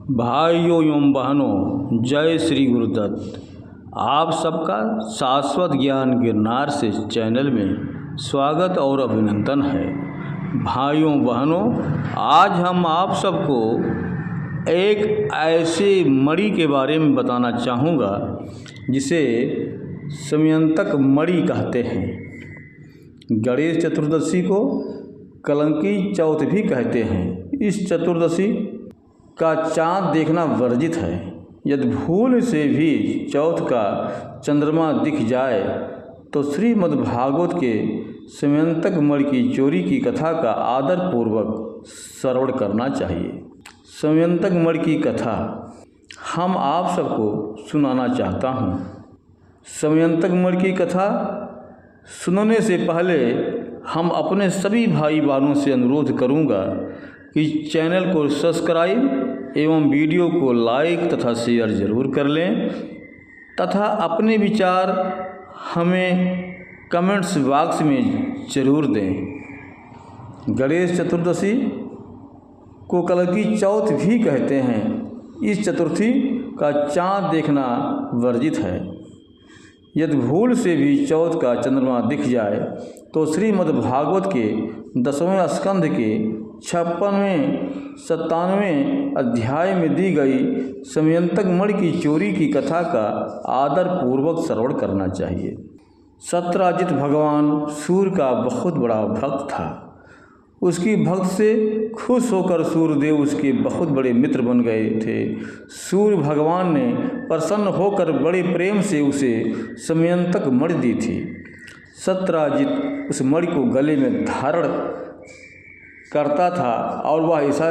भाइयों एवं बहनों, जय श्री गुरुदत्त। आप सबका शाश्वत ज्ञान गिरनार से चैनल में स्वागत और अभिनंदन है। भाइयों बहनों, आज हम आप सबको एक ऐसे मणि के बारे में बताना चाहूँगा जिसे समयंतक मणि कहते हैं। गणेश चतुर्दशी को कलंकी चौथ भी कहते हैं। इस चतुर्दशी का चाँद देखना वर्जित है। यदि भूल से भी चौथ का चंद्रमा दिख जाए तो श्रीमद्भागवत के समयंतक मणि की चोरी की कथा का आदर पूर्वक श्रवण करना चाहिए। समयंतक मणि की कथा हम आप सबको सुनाना चाहता हूँ। समयंतक मणि की कथा सुनने से पहले हम अपने सभी भाई बहनों से अनुरोध करूँगा कि चैनल को सब्सक्राइब एवं वीडियो को लाइक तथा शेयर ज़रूर कर लें तथा अपने विचार हमें कमेंट्स बॉक्स में ज़रूर दें। गणेश चतुर्दशी को कलंकी चौथ भी कहते हैं। इस चतुर्थी का चाँद देखना वर्जित है। यदि भूल से भी चौथ का चंद्रमा दिख जाए तो श्रीमद्भागवत के 10वें स्कंध के 56वें 97वें अध्याय में दी गई समयंतक मणि की चोरी की कथा का आदर पूर्वक श्रवण करना चाहिए। सत्यराजित भगवान सूर्य का बहुत बड़ा भक्त था। उसकी भक्त से खुश होकर सूर्यदेव उसके बहुत बड़े मित्र बन गए थे। सूर्य भगवान ने प्रसन्न होकर बड़े प्रेम से उसे समयंतक मणि दी थी। सत्यराजित उस मणि को गले में धारण करता था और वह ऐसा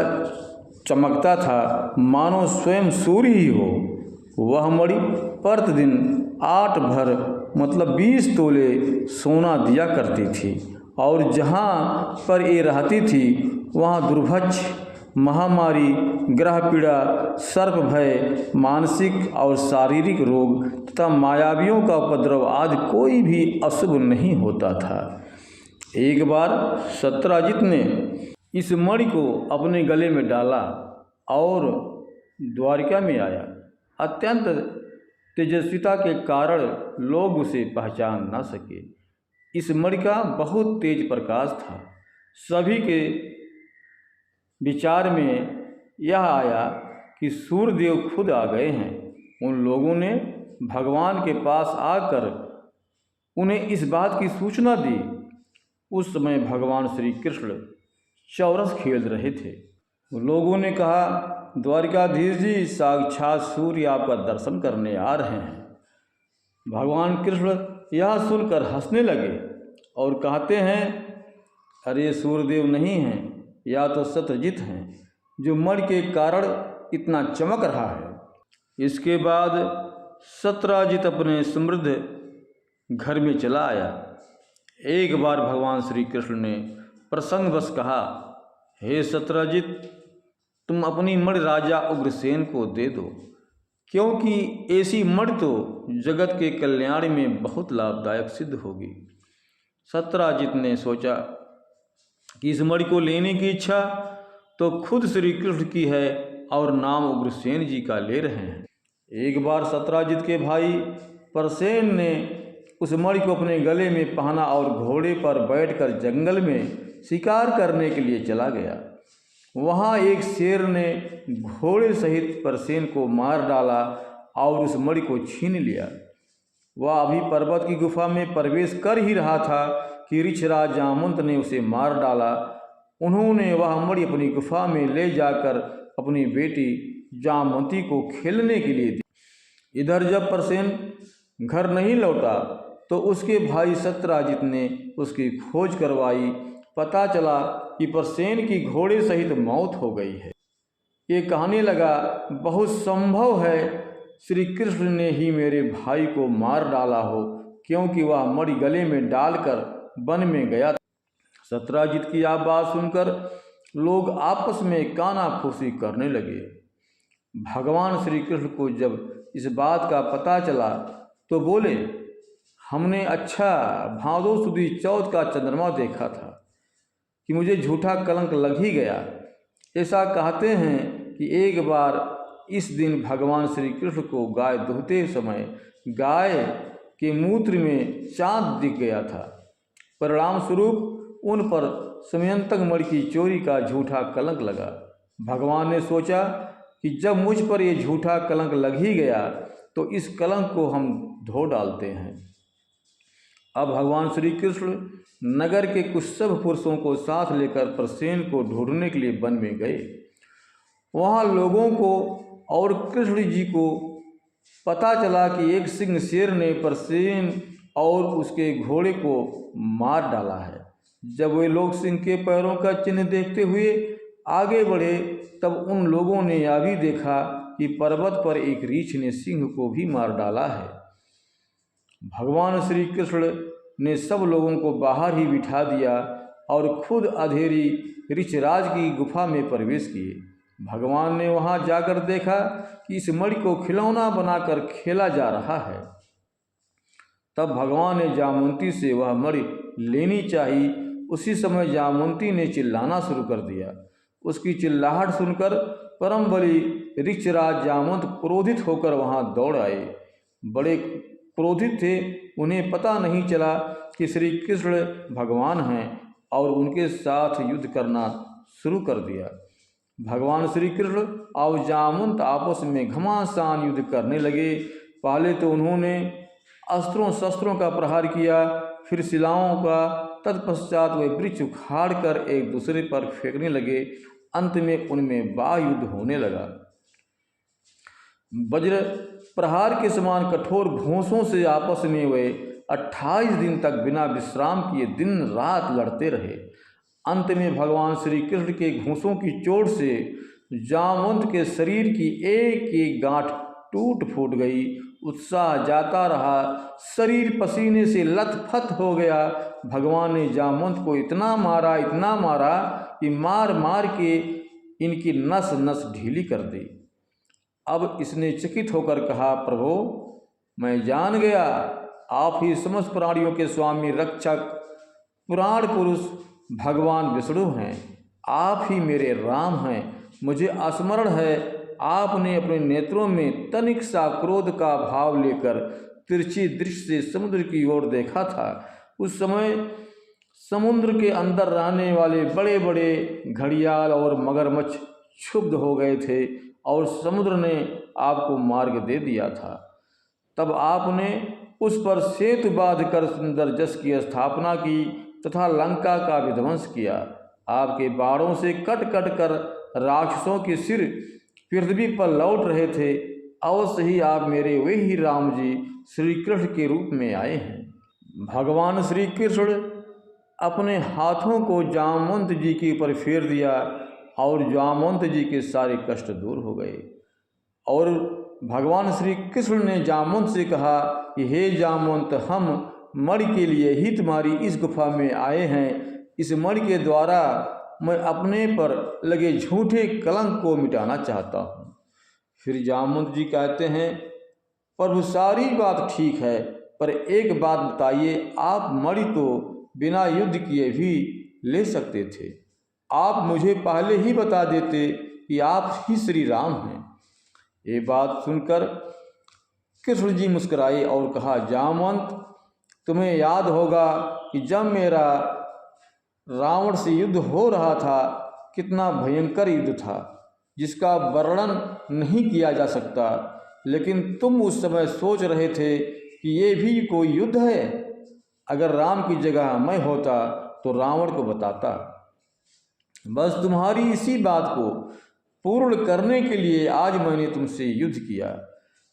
चमकता था मानो स्वयं सूर्य ही हो। वह मणि प्रतिदिन 8 भर मतलब 20 तोले सोना दिया करती थी और जहाँ पर ये रहती थी वहाँ दुर्भिक्ष, महामारी, ग्रह पीड़ा, सर्प भय, मानसिक और शारीरिक रोग तथा मायावियों का उपद्रव आदि कोई भी अशुभ नहीं होता था। एक बार सत्यराजित ने इस मणि को अपने गले में डाला और द्वारिका में आया। अत्यंत तेजस्विता के कारण लोग उसे पहचान न सके। इस मणि का बहुत तेज प्रकाश था। सभी के विचार में यह आया कि सूर्यदेव खुद आ गए हैं। उन लोगों ने भगवान के पास आकर उन्हें इस बात की सूचना दी। उस समय भगवान श्री कृष्ण चौरस खेल रहे थे। लोगों ने कहा, द्वारिकाधीश जी, साक्षात सूर्य आपका दर्शन करने आ रहे हैं। भगवान कृष्ण यह सुनकर हंसने लगे और कहते हैं, अरे सूर्यदेव नहीं हैं, या तो सत्यजित हैं जो मणि के कारण इतना चमक रहा है। इसके बाद सत्यराजित अपने समृद्ध घर में चला आया। एक बार भगवान श्री कृष्ण ने प्रसंगवश कहा, हे सत्यराजित, तुम अपनी मणि राजा उग्रसेन को दे दो, क्योंकि ऐसी मणि तो जगत के कल्याण में बहुत लाभदायक सिद्ध होगी। सत्यराजित ने सोचा कि इस मणि को लेने की इच्छा तो खुद श्री कृष्ण की है और नाम उग्रसेन जी का ले रहे हैं। एक बार सत्यराजित के भाई प्रसेन ने उस मणि को अपने गले में पहना और घोड़े पर बैठकर जंगल में शिकार करने के लिए चला गया। वहाँ एक शेर ने घोड़े सहित प्रसेन को मार डाला और उस मणि को छीन लिया। वह अभी पर्वत की गुफा में प्रवेश कर ही रहा था कि ऋक्षराज जामवंत ने उसे मार डाला। उन्होंने वह मणि अपनी गुफा में ले जाकर अपनी बेटी जामवंती को खेलने के लिए दी। इधर जब प्रसेन घर नहीं लौटा तो उसके भाई सत्यराजित ने उसकी खोज करवाई। पता चला कि प्रसेन की घोड़े सहित मौत हो गई है। ये कहने लगा, बहुत संभव है श्री कृष्ण ने ही मेरे भाई को मार डाला हो, क्योंकि वह मणि गले में डालकर वन में गया था। सत्यराजित की यह बात सुनकर लोग आपस में कानाफूसी करने लगे। भगवान श्री कृष्ण को जब इस बात का पता चला तो बोले, हमने अच्छा भादो सुदी चौथ का चंद्रमा देखा था कि मुझे झूठा कलंक लग ही गया। ऐसा कहते हैं कि एक बार इस दिन भगवान श्री कृष्ण को गाय दुहते समय गाय के मूत्र में चांद दिख गया था। परिणाम स्वरूप उन पर समयंतक मणि की चोरी का झूठा कलंक लगा। भगवान ने सोचा कि जब मुझ पर ये झूठा कलंक लग ही गया तो इस कलंक को हम धो डालते हैं। अब भगवान श्री कृष्ण नगर के कुछ सब पुरुषों को साथ लेकर प्रसेन को ढूंढने के लिए वन में गए। वहाँ लोगों को और कृष्ण जी को पता चला कि एक सिंह शेर ने प्रसेन और उसके घोड़े को मार डाला है। जब वे लोग सिंह के पैरों का चिन्ह देखते हुए आगे बढ़े तब उन लोगों ने यह भी देखा कि पर्वत पर एक रीछ ने सिंह को भी मार डाला है। भगवान श्री कृष्ण ने सब लोगों को बाहर ही बिठा दिया और खुद अंधेरी ऋषराज की गुफा में प्रवेश किए। भगवान ने वहां जाकर देखा कि इस मणि को खिलौना बनाकर खेला जा रहा है। तब भगवान ने जामवंती से वह मणि लेनी चाहिए। उसी समय जामवंती ने चिल्लाना शुरू कर दिया। उसकी चिल्लाहट सुनकर परम बली ऋषराज जामवंत क्रोधित होकर वहां दौड़ आए। बड़े क्रोधित थे। उन्हें पता नहीं चला कि श्री कृष्ण भगवान हैं और उनके साथ युद्ध करना शुरू कर दिया। भगवान श्री कृष्ण और जामवंत आपस में घमासान युद्ध करने लगे। पहले तो उन्होंने अस्त्रों शस्त्रों का प्रहार किया, फिर शिलाओं का, तत्पश्चात वे वृक्ष उखाड़ कर एक दूसरे पर फेंकने लगे। अंत में उनमें बायुद्ध होने लगा। वज्र प्रहार के समान कठोर घोंसों से आपस में वे 28 दिन तक बिना विश्राम किए दिन रात लड़ते रहे। अंत में भगवान श्री कृष्ण के घोंसों की चोट से जामवंत के शरीर की एक एक गांठ टूट फूट गई। उत्साह जाता रहा, शरीर पसीने से लथपथ हो गया। भगवान ने जामवंत को इतना मारा कि मार मार के इनकी नस नस ढीली कर दी। अब इसने चकित होकर कहा, प्रभु मैं जान गया आप ही समस्त प्राणियों के स्वामी, रक्षक, पुराण पुरुष भगवान विष्णु हैं। आप ही मेरे राम हैं। मुझे स्मरण है आपने अपने नेत्रों में तनिक सा क्रोध का भाव लेकर तिरछी दृष्टि से समुद्र की ओर देखा था। उस समय समुद्र के अंदर रहने वाले बड़े बड़े घड़ियाल और मगरमच्छ क्षुब्ध हो गए थे और समुद्र ने आपको मार्ग दे दिया था। तब आपने उस पर सेतु बांध कर सुंदर जस की स्थापना की तथा लंका का विध्वंस किया। आपके बाणों से कट कट कर राक्षसों के सिर पृथ्वी पर लौट रहे थे। अवश्य ही आप मेरे वे ही राम जी श्री कृष्ण के रूप में आए हैं। भगवान श्री कृष्ण अपने हाथों को जामवंत जी के ऊपर फेर दिया और जामवंत जी के सारे कष्ट दूर हो गए। और भगवान श्री कृष्ण ने जामवंत से कहा कि हे जामवंत, हम मणि के लिए ही तुम्हारी इस गुफा में आए हैं। इस मणि के द्वारा मैं अपने पर लगे झूठे कलंक को मिटाना चाहता हूँ। फिर जामवंत जी कहते हैं, प्रभु सारी बात ठीक है, पर एक बात बताइए, आप मणि तो बिना युद्ध किए भी ले सकते थे। आप मुझे पहले ही बता देते कि आप ही श्री राम हैं। ये बात सुनकर कृष्ण जी मुस्कुराए और कहा, जामवंत तुम्हें याद होगा कि जब मेरा रावण से युद्ध हो रहा था, कितना भयंकर युद्ध था जिसका वर्णन नहीं किया जा सकता। लेकिन तुम उस समय सोच रहे थे कि ये भी कोई युद्ध है। अगर राम की जगह मैं होता तो रावण को बताता। बस तुम्हारी इसी बात को पूर्ण करने के लिए आज मैंने तुमसे युद्ध किया।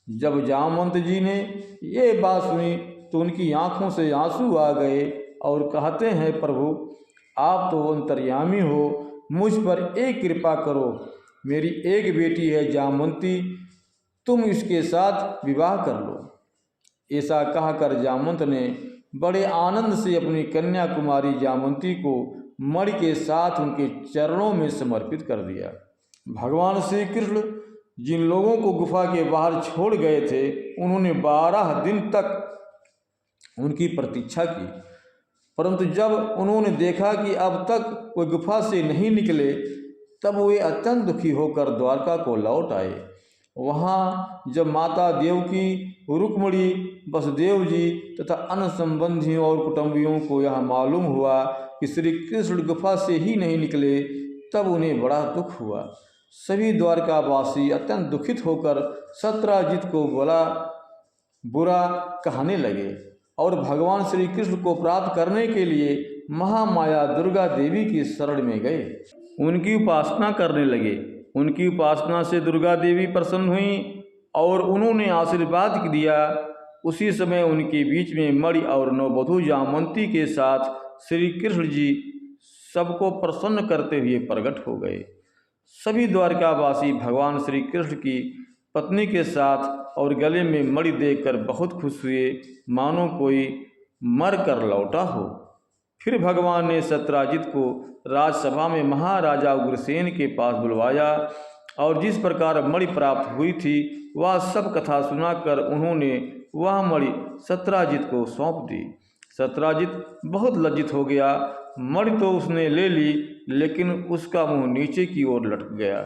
जब जामवंत जी ने ये बात सुनी तो उनकी आंखों से आंसू आ गए और कहते हैं, प्रभु आप तो अंतर्यामी हो, मुझ पर एक कृपा करो। मेरी एक बेटी है जामवंती, तुम इसके साथ विवाह कर लो। ऐसा कहकर जामवंत ने बड़े आनंद से अपनी कन्या कुमारी जामवंती को मणि के साथ उनके चरणों में समर्पित कर दिया। भगवान श्री कृष्ण जिन लोगों को गुफा के बाहर छोड़ गए थे, उन्होंने 12 दिन तक उनकी प्रतीक्षा की, परंतु जब उन्होंने देखा कि अब तक वे गुफा से नहीं निकले, तब वे अत्यंत दुखी होकर द्वारका को लौट आए। वहाँ जब माता देवकी, रुक्मिणी, वसुदेव जी तथा अन्य संबंधियों और कुटुंबियों को यह मालूम हुआ कि श्री कृष्ण गुफा से ही नहीं निकले, तब उन्हें बड़ा दुख हुआ। सभी द्वारकावासी अत्यंत दुखित होकर सत्राजित को बुरा कहने लगे और भगवान श्री कृष्ण को प्राप्त करने के लिए महामाया दुर्गा देवी की शरण में गए। उनकी उपासना करने लगे। उनकी उपासना से दुर्गा देवी प्रसन्न हुई और उन्होंने आशीर्वाद दिया। उसी समय उनके बीच में मणि और नववधू जामवंती के साथ श्री कृष्ण जी सबको प्रसन्न करते हुए प्रकट हो गए। सभी द्वारकावासी भगवान श्री कृष्ण की पत्नी के साथ और गले में मणि देखकर बहुत खुश हुए, मानो कोई मर कर लौटा हो। फिर भगवान ने सत्राजित को राजसभा में महाराजा उग्रसेन के पास बुलवाया और जिस प्रकार मणि प्राप्त हुई थी वह सब कथा सुनाकर उन्होंने वह मणि सत्राजित को सौंप दी। सत्राजित बहुत लज्जित हो गया। मणि तो उसने ले ली, लेकिन उसका मुंह नीचे की ओर लटक गया।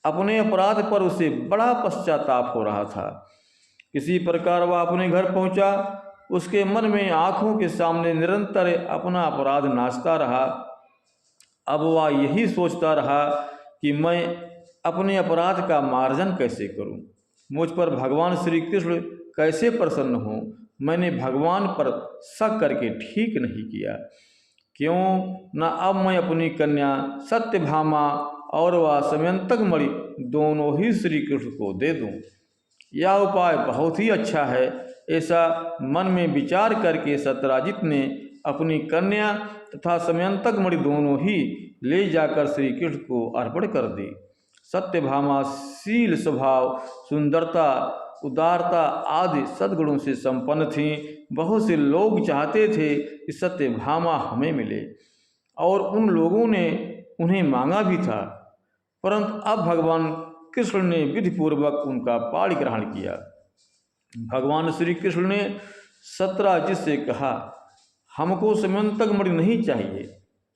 अपने अपराध पर उसे बड़ा पश्चाताप हो रहा था। किसी प्रकार वह अपने घर पहुंचा। उसके मन में आंखों के सामने निरंतर अपना अपराध नाचता रहा। अब वह यही सोचता रहा कि मैं अपने अपराध का मार्जन कैसे करूं, मुझ पर भगवान श्री कृष्ण कैसे प्रसन्न हों। मैंने भगवान पर शक करके ठीक नहीं किया। क्यों न अब मैं अपनी कन्या सत्यभामा और वह समयंतक मणि दोनों ही श्री कृष्ण को दे दूं। यह उपाय बहुत ही अच्छा है। ऐसा मन में विचार करके सत्राजित ने अपनी कन्या तथा समयंतक मणि दोनों ही ले जाकर श्री कृष्ण को अर्पण कर दी। सत्यभामा शील, स्वभाव, सुंदरता, उदारता आदि सद्गुणों से संपन्न थीं। बहुत से लोग चाहते थे कि सत्यभामा हमें मिले और उन लोगों ने उन्हें मांगा भी था, परंतु अब भगवान कृष्ण ने विधिपूर्वक उनका पाणिग्रहण किया। भगवान श्री कृष्ण ने सत्राजित से कहा, हमको समयंतक मणि नहीं चाहिए,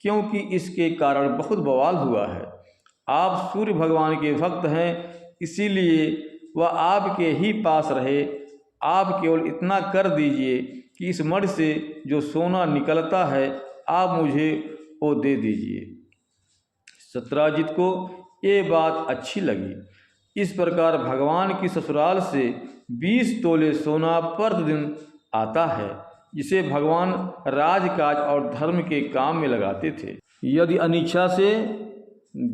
क्योंकि इसके कारण बहुत बवाल हुआ है। आप सूर्य भगवान के भक्त हैं, इसीलिए वह आपके ही पास रहे। आप केवल इतना कर दीजिए कि इस मणि से जो सोना निकलता है आप मुझे वो दे दीजिए। सत्राजित को ये बात अच्छी लगी। इस प्रकार भगवान की ससुराल से 20 तोले सोना प्रतिदिन आता है, जिसे भगवान राजकाज और धर्म के काम में लगाते थे। यदि अनिच्छा से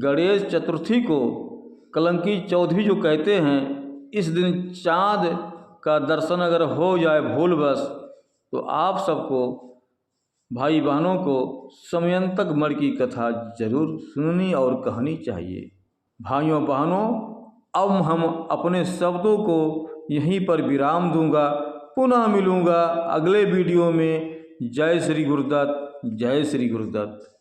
गणेश चतुर्थी को कलंकी चौथ भी जो कहते हैं, इस दिन चाँद का दर्शन अगर हो जाए भूलवश, तो आप सबको भाई बहनों को समयंतक मणि की कथा जरूर सुननी और कहनी चाहिए। भाइयों बहनों, अब हम अपने शब्दों को यहीं पर विराम दूंगा। पुनः मिलूंगा अगले वीडियो में। जय श्री गुरुदत्त, जय श्री गुरुदत्त।